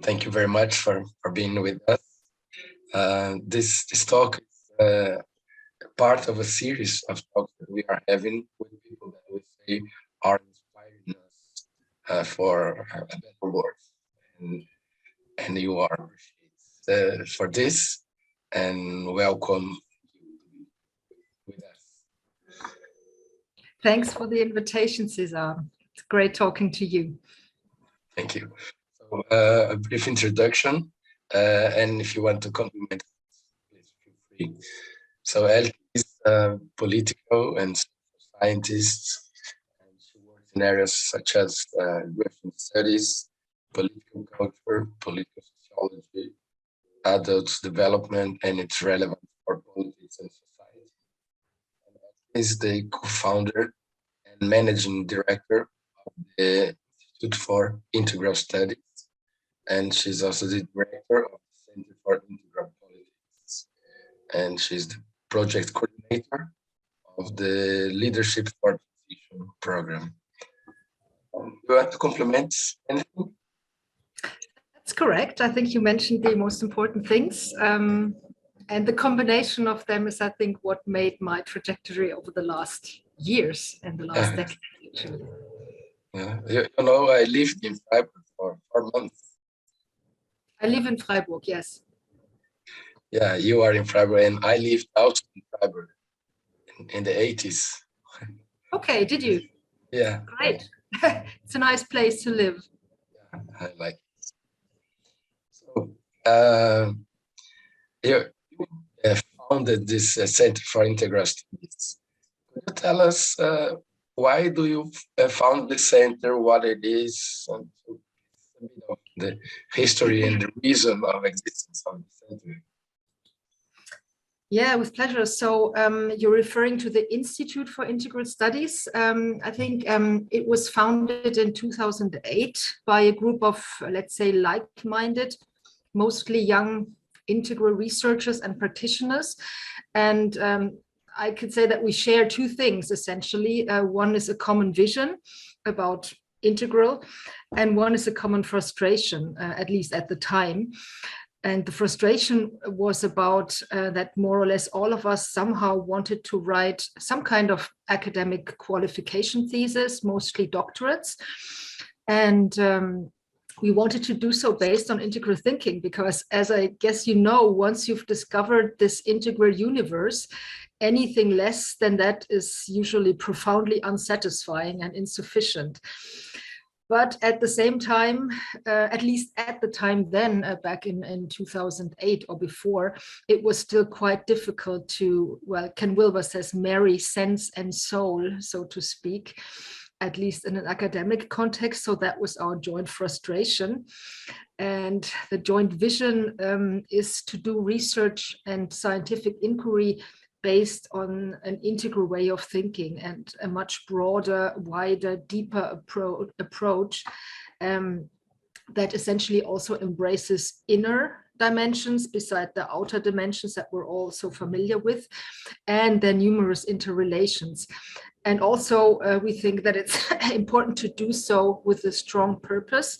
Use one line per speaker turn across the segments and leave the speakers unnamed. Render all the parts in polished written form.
Thank you very much for being with us. This talk is part of a series of talks that we are having with people that we say are inspiring us for a better world. And you are appreciated for this, and welcome with us.
Thanks for the invitation, Cesar. It's great talking to you.
Thank you. So a brief introduction, and if you want to compliment, please feel free. So Elke is a political and social scientist, and she works in areas such as European studies, political culture, political sociology, adult development, and its relevance for politics and society. And Elke is the co-founder and managing director of the Institute for Integral Studies, and she's also the director of the Center for Integral Politics, and she's the project coordinator of the Leadership for Transition program. You want to complement anything?
That's correct. I think you mentioned the most important things. And the combination of them is, I think, what made my trajectory over the last years and the last decade, actually.
Yeah. You know, I lived in Freiburg for 4 months.
I live in Freiburg, yes.
Yeah, you are in Freiburg, and I lived also in Freiburg in the 80s.
Okay, did you?
Yeah.
Great. It's a nice place to live.
Yeah, I like it. So, you founded this Center for Integral Studies. Could you tell us why do you found the center, what it is, and a bit of the history and the reason of existence of the center?
Yeah, with pleasure. So you're referring to the Institute for Integral Studies. I think it was founded in 2008 by a group of, let's say, like-minded, mostly young integral researchers and practitioners. And I could say that we share two things, essentially. One is a common vision about integral, and one is a common frustration, at least at the time. And the frustration was about that more or less all of us somehow wanted to write some kind of academic qualification thesis, mostly doctorates. And we wanted to do so based on integral thinking, because as I guess you know, once you've discovered this integral universe, anything less than that is usually profoundly unsatisfying and insufficient. But at the same time, at least at the time then, back in 2008 or before, it was still quite difficult to, well, Ken Wilber says, marry sense and soul, so to speak, at least in an academic context. So that was our joint frustration. And the joint vision is to do research and scientific inquiry based on an integral way of thinking and a much broader, wider, deeper approach that essentially also embraces inner dimensions beside the outer dimensions that we're all so familiar with, and their numerous interrelations. And also, we think that it's important to do so with a strong purpose,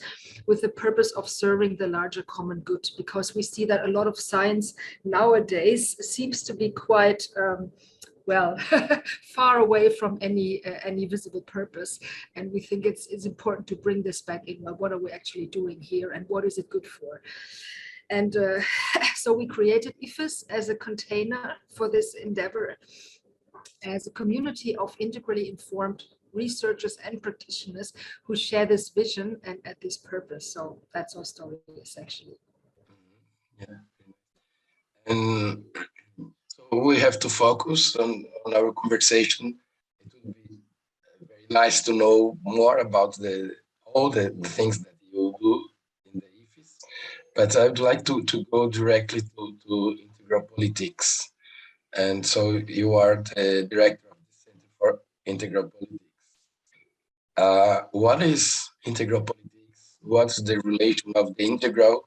with the purpose of serving the larger common good, because we see that a lot of science nowadays seems to be quite, well, far away from any visible purpose. And we think it's important to bring this back in. Well, what are we actually doing here, and what is it good for? And so we created IFIS as a container for this endeavor, as a community of integrally informed researchers and practitioners who share this vision and at this purpose. So that's our story, essentially.
Yeah. And so we have to focus on our conversation. It would be very nice to know more about all the things that you do in the IFIS, but I'd like to go directly to integral politics. And so you are the director of the Center for Integral Politics. What is integral politics? What's the relation of the integral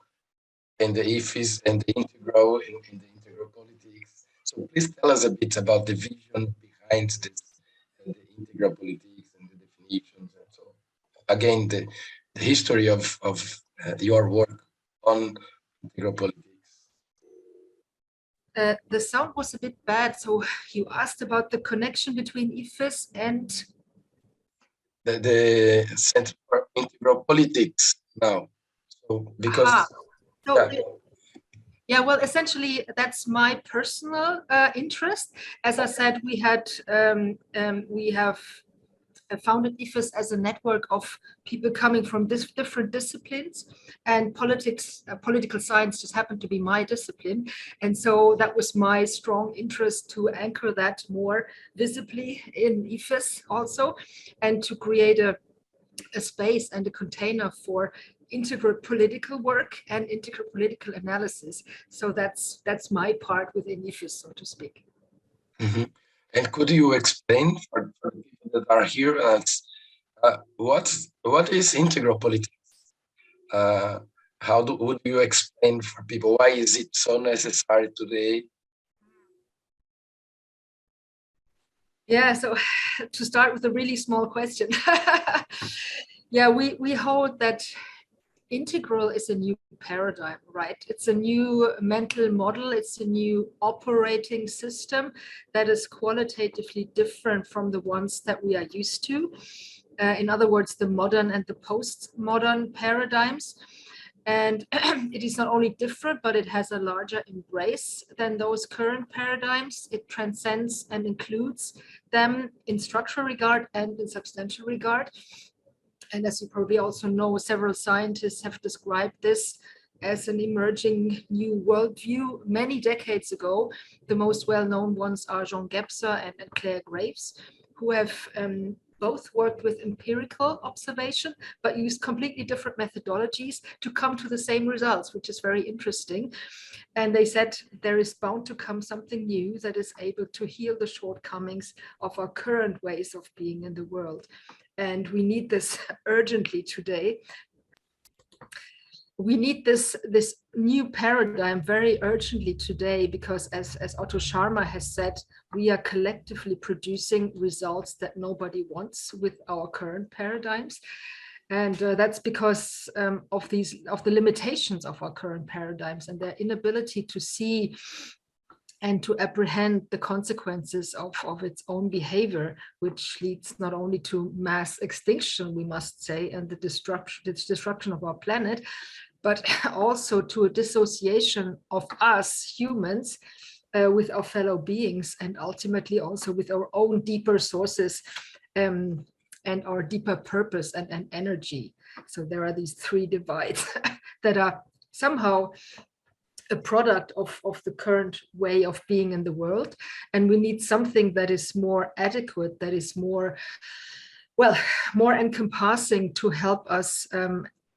and the IFIS and the integral in the integral politics? So please tell us a bit about the vision behind this, the integral politics and the definitions. And so again, the history of your work on integral politics?
The sound was a bit bad, so you asked about the connection between IFIS and
the Centre for Integral Politics now. So because
so yeah, well, essentially that's my personal interest. As I said, we have founded IFIS as a network of people coming from different disciplines, and political science just happened to be my discipline. And so that was my strong interest to anchor that more visibly in IFIS also, and to create a space and a container for integral political work and integral political analysis. So that's my part within IFIS, so to speak.
Mm-hmm. And could you explain for the people that are here what is integral politics? Would you explain for people why is it so necessary today?
Yeah, so to start with a really small question. Yeah, we hold that integral is a new paradigm, right? It's a new mental model. It's a new operating system that is qualitatively different from the ones that we are used to. In other words, the modern and the postmodern paradigms. And it is not only different, but it has a larger embrace than those current paradigms. It transcends and includes them in structural regard and in substantial regard. And as you probably also know, several scientists have described this as an emerging new worldview many decades ago. The most well-known ones are Jean Gebser and Claire Graves, who have both worked with empirical observation, but used completely different methodologies to come to the same results, which is very interesting. And they said there is bound to come something new that is able to heal the shortcomings of our current ways of being in the world. And we need this urgently today. We need this new paradigm very urgently today, because as Otto Scharmer has said, we are collectively producing results that nobody wants with our current paradigms. And that's because of the limitations of our current paradigms and their inability to see and to apprehend the consequences of its own behavior, which leads not only to mass extinction, we must say, and the destruction of our planet, but also to a dissociation of us humans with our fellow beings, and ultimately also with our own deeper sources and our deeper purpose and energy. So there are these three divides that are somehow a product of the current way of being in the world. And we need something that is more adequate, that is more encompassing, to help us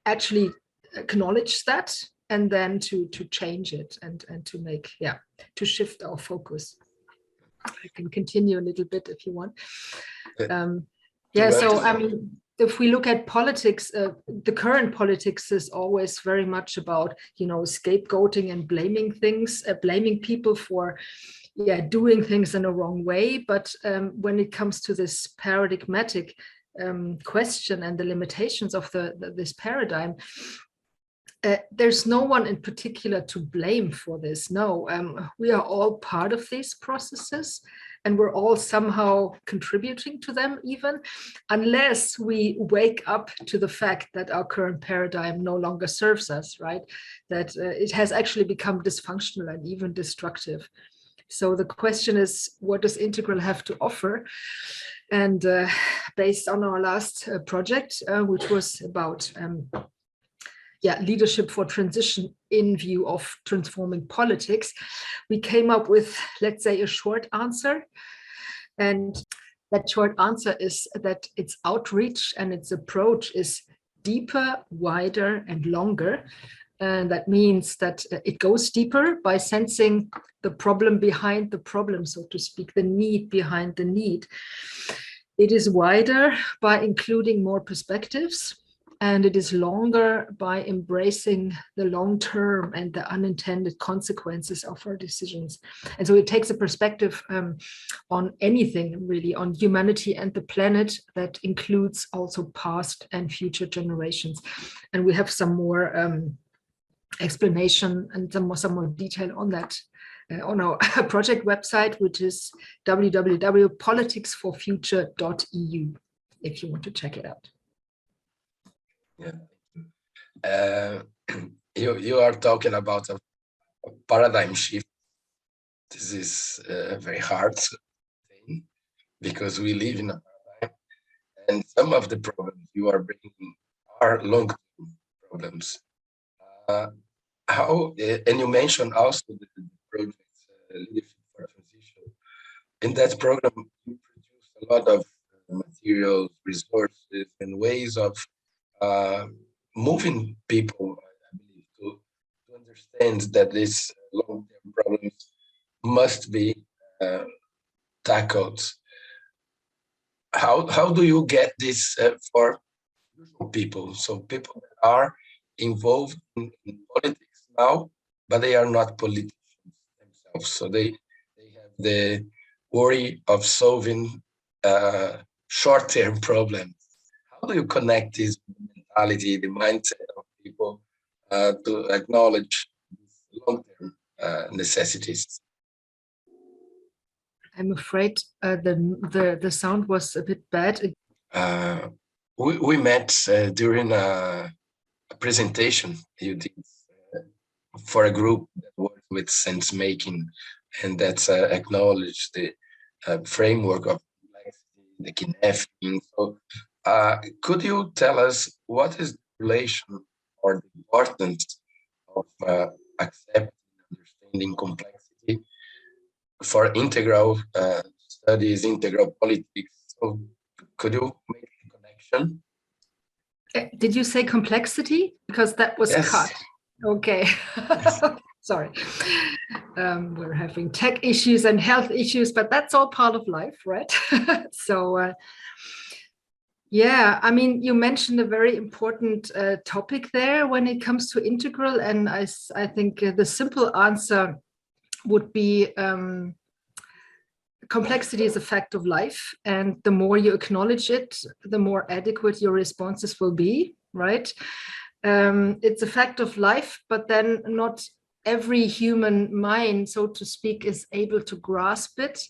actually acknowledge that, and then to change it and to shift our focus. I can continue a little bit if you want. So I mean, if we look at politics, the current politics is always very much about, scapegoating and blaming things, blaming people for doing things in a wrong way. But when it comes to this paradigmatic question and the limitations of this paradigm, there's no one in particular to blame for this. No, we are all part of these processes, and we're all somehow contributing to them, even unless we wake up to the fact that our current paradigm no longer serves us, right? That it has actually become dysfunctional and even destructive. So the question is, what does Integral have to offer? And based on our last project, which was about leadership for transition in view of transforming politics, we came up with, let's say, a short answer. And that short answer is that its outreach and its approach is deeper, wider, and longer. And that means that it goes deeper by sensing the problem behind the problem, so to speak, the need behind the need. It is wider by including more perspectives. and it is longer by embracing the long term and the unintended consequences of our decisions. And so it takes a perspective on anything, really, on humanity and the planet, that includes also past and future generations. And we have some more explanation and some more detail on that on our project website, which is www.politicsforfuture.eu, if you want to check it out.
Yeah. You are talking about a paradigm shift. This is a very hard thing because we live in a paradigm, and some of the problems you are bringing are long-term problems. And you mentioned also the project Leadership for Transition. In that program, you produce a lot of materials, resources, and ways of moving people, I believe, to understand that these long-term problems must be tackled. How do you get this for people? So people that are involved in politics now, but they are not politicians themselves. So they have the worry of solving short-term problems. How do you connect this mentality, the mindset of people to acknowledge long-term necessities?
I'm afraid the sound was a bit bad.
We met during a presentation you did for a group that works with sense making, and that's acknowledged the framework of the kinetics. So, could you tell us what is the relation or the importance of accepting and understanding complexity for integral studies, integral politics? So, could you make a connection?
Did you say complexity? Because that was cut. Okay. Sorry. We're having tech issues and health issues, but that's all part of life, right? So, yeah, I mean, you mentioned a very important topic there when it comes to integral. And I think the simple answer would be complexity is a fact of life. And the more you acknowledge it, the more adequate your responses will be, right? It's a fact of life, but then not every human mind, so to speak, is able to grasp it.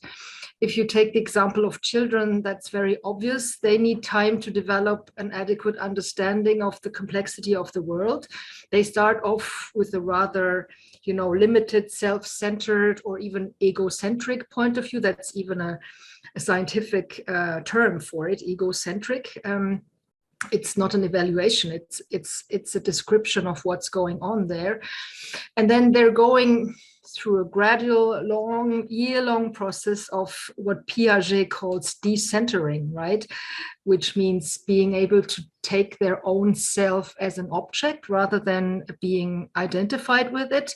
If you take the example of children, that's very obvious. They need time to develop an adequate understanding of the complexity of the world. They start off with a rather, limited, self-centered, or even egocentric point of view. That's even a scientific term for it, egocentric. It's not an evaluation, it's a description of what's going on there. And then they're going through a gradual, year-long process of what Piaget calls decentering, right? Which means being able to take their own self as an object rather than being identified with it.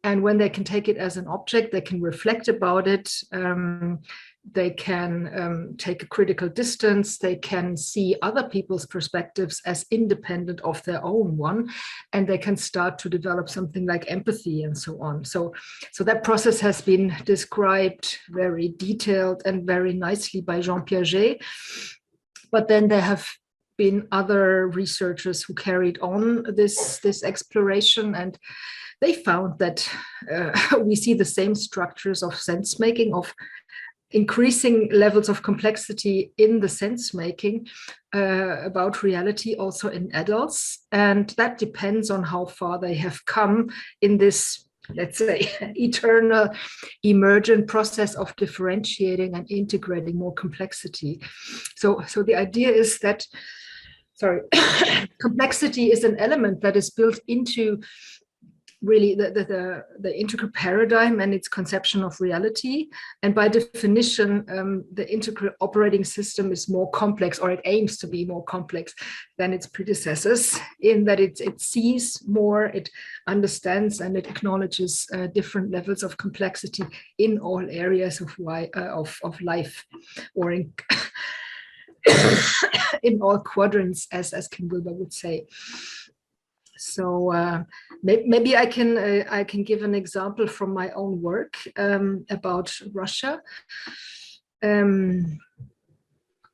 And when they can take it as an object, they can reflect about it. They can take a critical distance. They can see other people's perspectives as independent of their own one, and they can start to develop something like empathy and so on. So that process has been described very detailed and very nicely by Jean Piaget. But then there have been other researchers who carried on this exploration, and they found that we see the same structures of sense making, of increasing levels of complexity in the sense making about reality also in adults. And that depends on how far they have come in this, let's say, eternal emergent process of differentiating and integrating more complexity. So the idea is that, complexity is an element that is built into really the integral paradigm and its conception of reality. And by definition, the integral operating system is more complex, or it aims to be more complex than its predecessors, in that it sees more, it understands, and it acknowledges different levels of complexity in all areas of life, or in all quadrants, as Kim Wilber would say. So maybe I can give an example from my own work about Russia,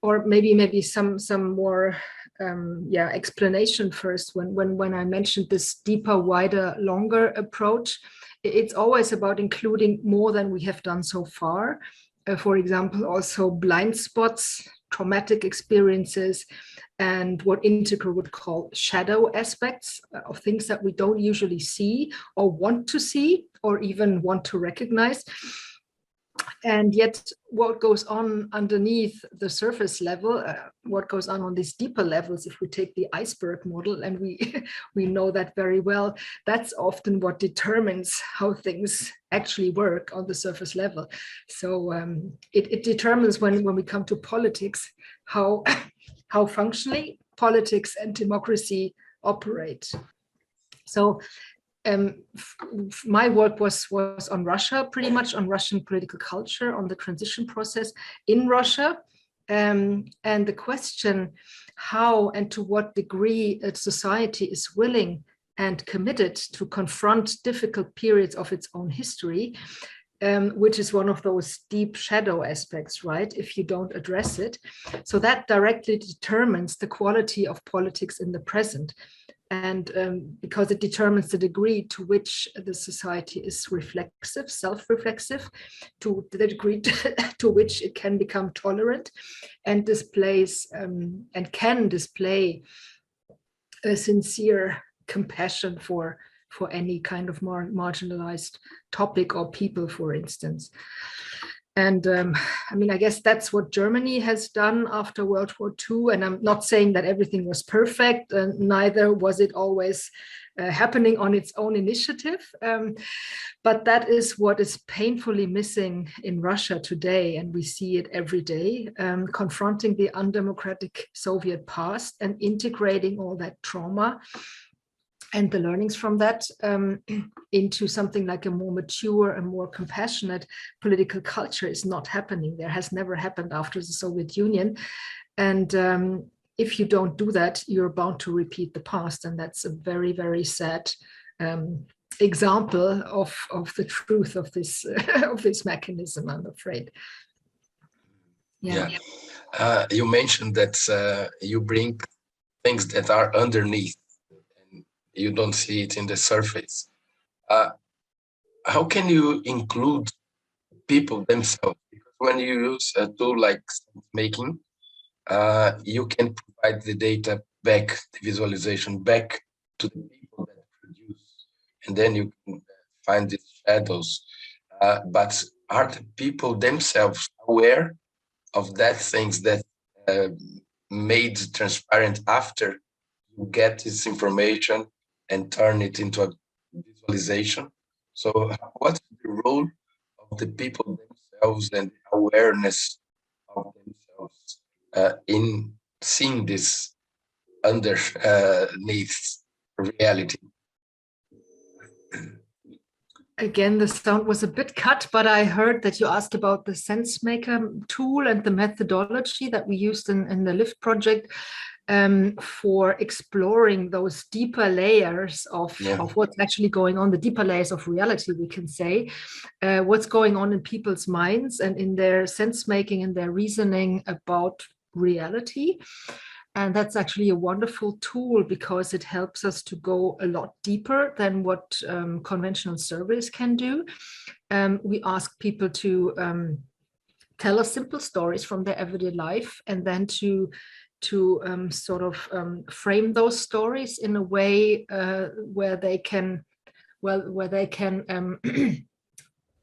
or maybe some more explanation first. When I mentioned this deeper, wider, longer approach, it's always about including more than we have done so far. For example, also blind spots, traumatic experiences, and what Integral would call shadow aspects of things that we don't usually see or want to see or even want to recognize. And yet what goes on underneath the surface level, what goes on these deeper levels, if we take the iceberg model, and we know that very well, that's often what determines how things actually work on the surface level. So it determines when we come to politics, how functionally politics and democracy operate. So my work was on Russia, pretty much on Russian political culture, on the transition process in Russia, and the question how and to what degree a society is willing and committed to confront difficult periods of its own history, which is one of those deep shadow aspects, right? If you don't address it. So that directly determines the quality of politics in the present. And because it determines the degree to which the society is reflexive, self-reflexive, to the degree to which it can become tolerant and displays and can display a sincere compassion for any kind of more marginalized topic or people, for instance. And I mean, I guess that's what Germany has done after World War II. And I'm not saying that everything was perfect, and neither was it always happening on its own initiative. But that is what is painfully missing in Russia today. And we see it every day, confronting the undemocratic Soviet past and integrating all that trauma and the learnings from that into something like a more mature and more compassionate political culture is not happening. There has never happened after the Soviet Union. And if you don't do that, you're bound to repeat the past. And that's a very, very sad example of the truth of this, of this mechanism, I'm afraid.
Yeah. You mentioned that you bring things that are underneath. You don't see it in the surface. How can you include people themselves? Because when you use a tool like making, you can provide the data back, the visualization back to the people that produce, and then you can find these shadows. But are the people themselves aware of that things that made transparent after you get this information and turn it into a visualization? So what's the role of the people themselves and awareness of themselves in seeing this underneath reality?
Again, the sound was a bit cut, but I heard that you asked about the SenseMaker tool and the methodology that we used in the LIFT project for exploring those deeper layers of what's actually going on, the deeper layers of reality, we can say, what's going on in people's minds and in their sense making and their reasoning about reality. And that's actually a wonderful tool because it helps us to go a lot deeper than what conventional surveys can do. We ask people to tell us simple stories from their everyday life, and then to sort of frame those stories in a way where they can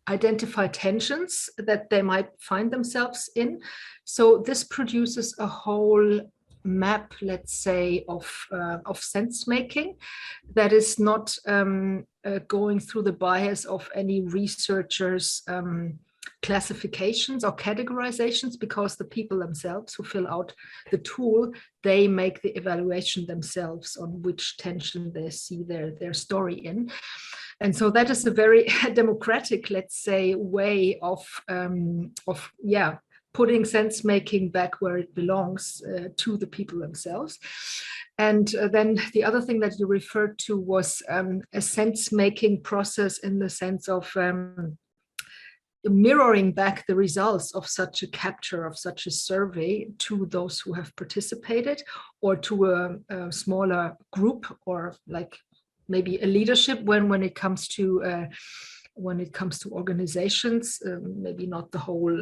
identify tensions that they might find themselves in. So this produces a whole map, let's say, of sense making that is not going through the bias of any researchers' classifications or categorizations, because the people themselves who fill out the tool, they make the evaluation themselves on which tension they see their story in. And so that is a very democratic, let's say, way of putting sense making back where it belongs, to the people themselves. And then the other thing that you referred to was a sense making process in the sense of mirroring back the results of such a capture, of such a survey, to those who have participated, or to a smaller group, or like maybe a leadership when it comes to organizations. Maybe not the whole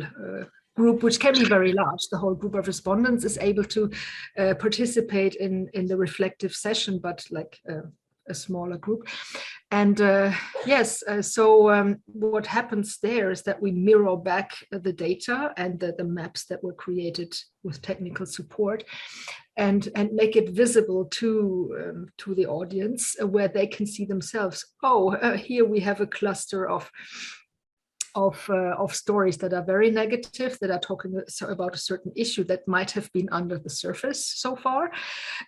group, which can be very large. The whole group of respondents is able to participate in the reflective session, but like a smaller group. And yes, so what happens there is that we mirror back the data and the maps that were created with technical support, and make it visible to the audience, where they can see themselves. Here we have a cluster of stories that are very negative, that are talking about a certain issue that might have been under the surface so far.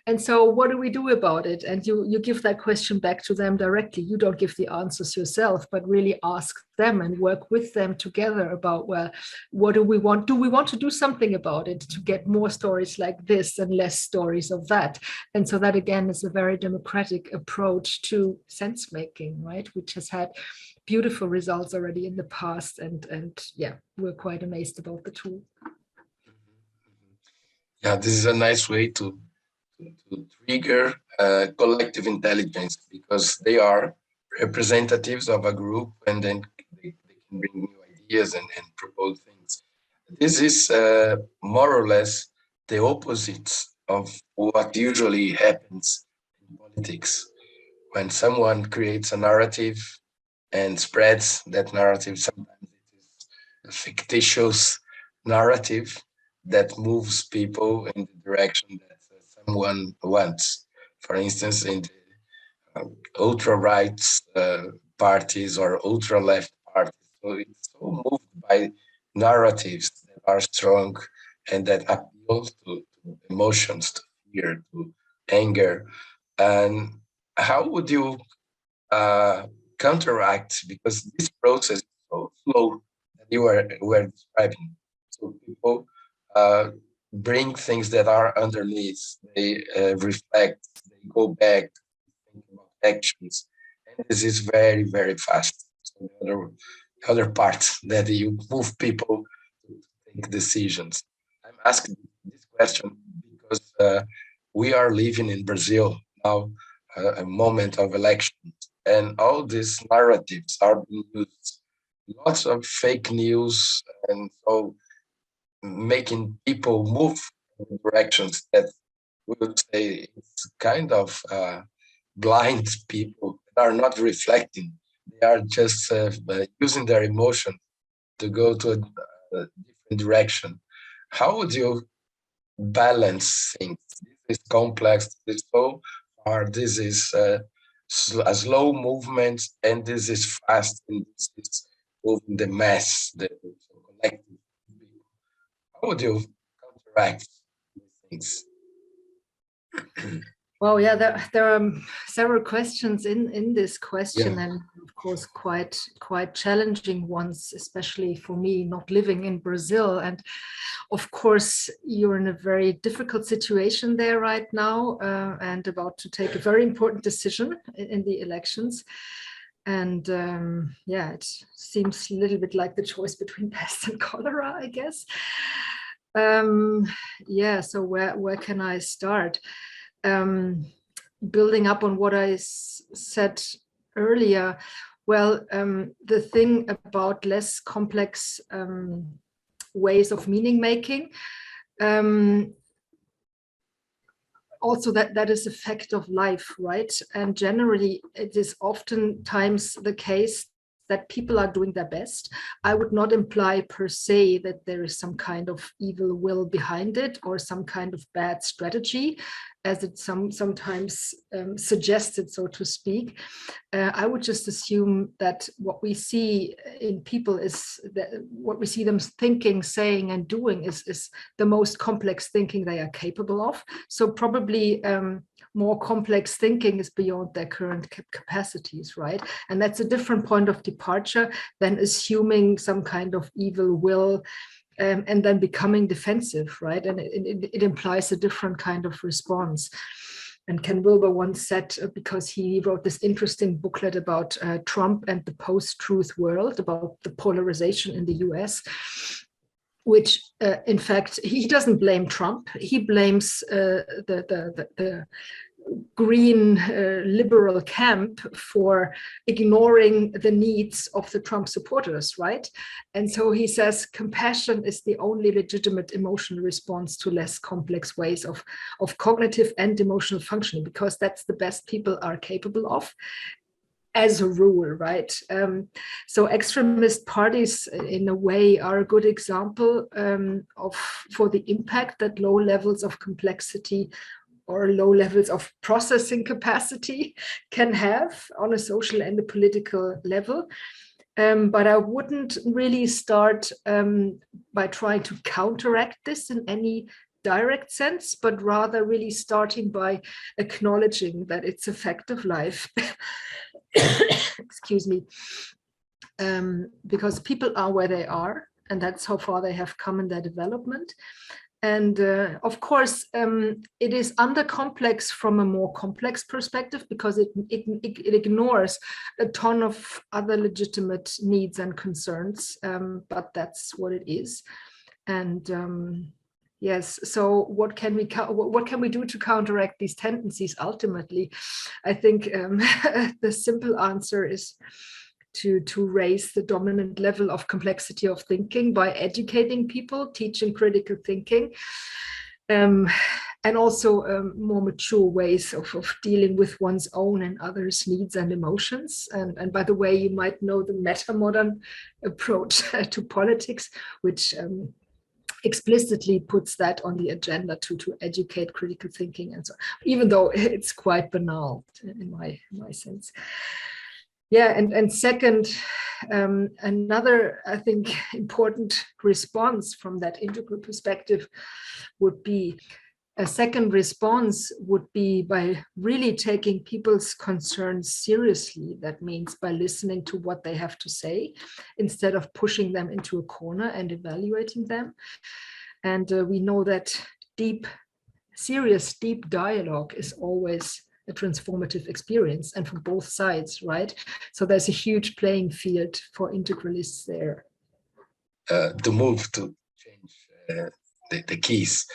And so what do we do about it? And you give that question back to them directly. You don't give the answers yourself, but really ask them and work with them together about, well, what do we want? Do we want to do something about it to get more stories like this and less stories of that? And so that, again, is a very democratic approach to sense making, right? Which has had beautiful results already in the past, and yeah, we're quite amazed about the tool.
Yeah, this is a nice way to trigger collective intelligence, because they are representatives of a group, and then they can bring new ideas and propose things. This is more or less the opposite of what usually happens in politics. When someone creates a narrative and spreads that narrative, sometimes it is a fictitious narrative that moves people in the direction that someone wants. For instance, in the ultra-right parties or ultra-left parties. So it's so moved by narratives that are strong and that appeal to emotions, to fear, to anger. And how would you counteract, because this process is so slow that you were describing? So people bring things that are underneath, they reflect, they go back, think about actions, and this is very, very fast. So the other part that you move people to take decisions. I'm asking this question because we are living in Brazil now, a moment of elections, and all these narratives are being used. Lots of fake news, and so making people move in directions that we would say it's kind of blind people that are not reflecting. They are just using their emotion to go to a different direction. How would you balance things? This is complex, this is so hard, this is a slow movement, and this is fast, and this is moving the mass, the collective. How would you counteract these things?
Well, yeah, there are several questions in this question,
Yeah.
and of course quite challenging ones, especially for me not living in Brazil. And of course, you're in a very difficult situation there right now, and about to take a very important decision in the elections. And yeah, it seems a little bit like the choice between pest and cholera, I guess. Yeah, so where can I start? Building up on what I said earlier, well, the thing about less complex ways of meaning making, also that is a fact of life, right? And generally, it is oftentimes the case that people are doing their best. I would not imply per se that there is some kind of evil will behind it or some kind of bad strategy, as it sometimes suggested, so to speak. I would just assume that what we see in people is that what we see them thinking, saying, and doing is the most complex thinking they are capable of. So probably more complex thinking is beyond their current capacities, right? And that's a different point of departure than assuming some kind of evil will and then becoming defensive, right? And it implies a different kind of response. And Ken Wilber once said, because he wrote this interesting booklet about Trump and the post-truth world, about the polarization in the US, which in fact, he doesn't blame Trump. He blames the green liberal camp for ignoring the needs of the Trump supporters, right? And so he says compassion is the only legitimate emotional response to less complex ways of cognitive and emotional functioning, because that's the best people are capable of, as a rule, right? So extremist parties, in a way, are a good example for the impact that low levels of complexity or low levels of processing capacity can have on a social and a political level. But I wouldn't really start by trying to counteract this in any direct sense, but rather really starting by acknowledging that it's a fact of life. Excuse me. Because people are where they are, and that's how far they have come in their development. And of course, it is under-complex from a more complex perspective, because it ignores a ton of other legitimate needs and concerns, but that's what it is. And yes, so what can we do to counteract these tendencies ultimately? I think the simple answer is to raise the dominant level of complexity of thinking by educating people, teaching critical thinking, and also more mature ways of dealing with one's own and others' needs and emotions. And by the way, you might know the meta-modern approach to politics, which explicitly puts that on the agenda to educate critical thinking and so on, even though it's quite banal in my sense. Yeah, and second, another, I think, important response from that integral perspective would be, a second response would be by really taking people's concerns seriously. That means by listening to what they have to say, instead of pushing them into a corner and evaluating them. And we know that serious, deep dialogue is always a transformative experience, and for both sides, right? So there's a huge playing field for integralists there.
To move to change the keys.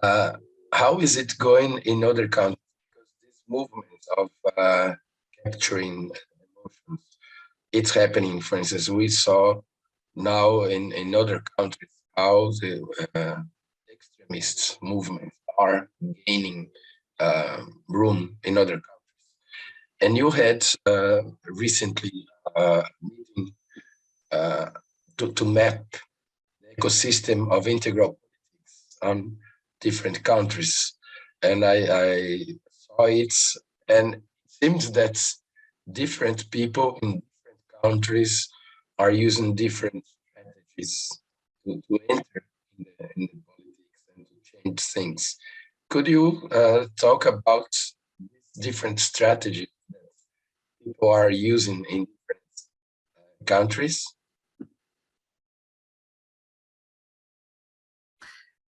How is it going in other countries? Because this movement of capturing emotions, it's happening. For instance, we saw now in other countries how the extremist movements are gaining room in other countries. And you had recently a meeting to map the ecosystem of integral politics on different countries. And I saw it, and it seems that different people in different countries are using different strategies to enter in the politics and to change things. Could you talk about different strategies that people are using in different countries?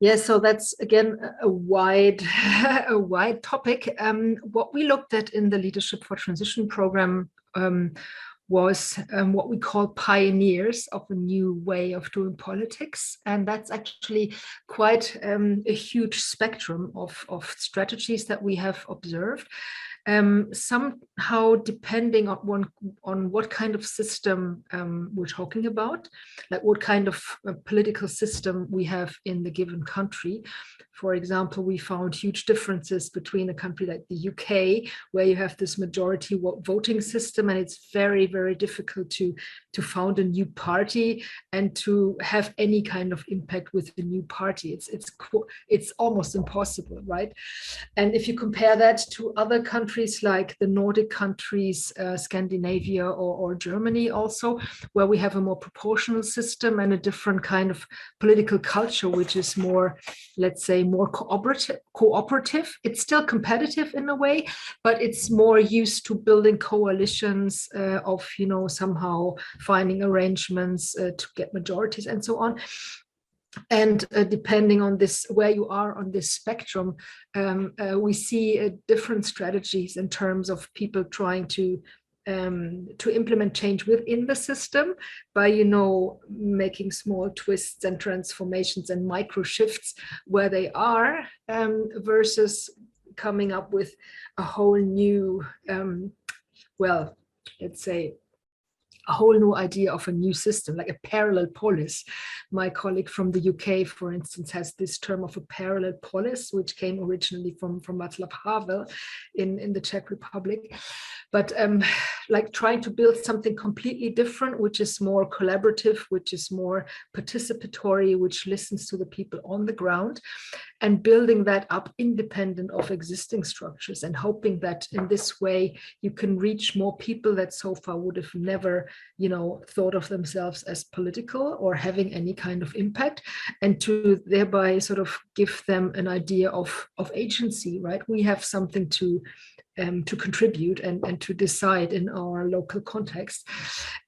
Yeah, so that's again a wide topic. What we looked at in the Leadership for Transition program was what we call pioneers of a new way of doing politics. And that's actually quite a huge spectrum of strategies that we have observed. Somehow depending on what kind of system we're talking about, like what kind of political system we have in the given country. For example, we found huge differences between a country like the UK, where you have this majority voting system, and it's very, very difficult to found a new party and to have any kind of impact with the new party. It's almost impossible, right? And if you compare that to other countries countries like the Nordic countries, Scandinavia or Germany also, where we have a more proportional system and a different kind of political culture, which is more, let's say, more cooperative. It's still competitive in a way, but it's more used to building coalitions of, you know, somehow finding arrangements to get majorities and so on. And depending on this, where you are on this spectrum, we see different strategies in terms of people trying to implement change within the system by, you know, making small twists and transformations and micro shifts where they are, versus coming up with a whole new, well, let's say, a whole new idea of a new system, like a parallel polis. My colleague from the UK, for instance, has this term of a parallel polis, which came originally from Václav Havel in the Czech Republic. But like trying to build something completely different, which is more collaborative, which is more participatory, which listens to the people on the ground, and building that up independent of existing structures, and hoping that in this way you can reach more people that so far would have never, you know, thought of themselves as political or having any kind of impact, and to thereby sort of give them an idea of agency, right? We have something to contribute and to decide in our local context,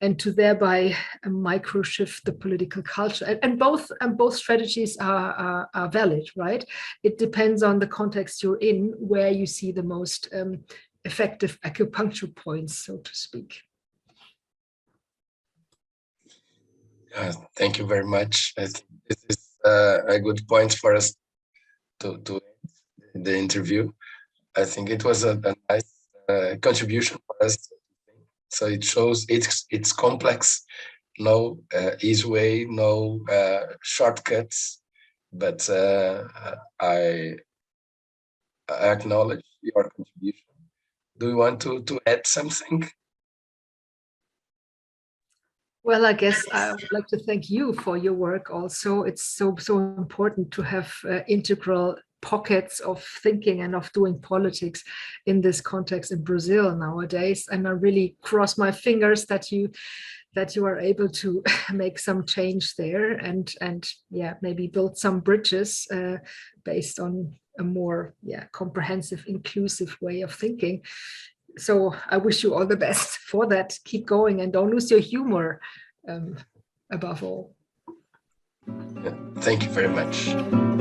and to thereby micro shift the political culture. And both strategies are valid, right? It depends on the context you're in, where you see the most effective acupuncture points, so to speak.
Thank you very much. I think this is a good point for us to end the interview. I think it was a nice contribution for us. So it shows it's complex, no easy way, no shortcuts, but I acknowledge your contribution. Do you want to add something?
Well, I guess I would like to thank you for your work also. It's so important to have integral pockets of thinking and of doing politics in this context in Brazil nowadays. And I really cross my fingers that you are able to make some change there and yeah, maybe build some bridges based on a more comprehensive, inclusive way of thinking. So I wish you all the best for that. Keep going and don't lose your humor above all.
Thank you very much.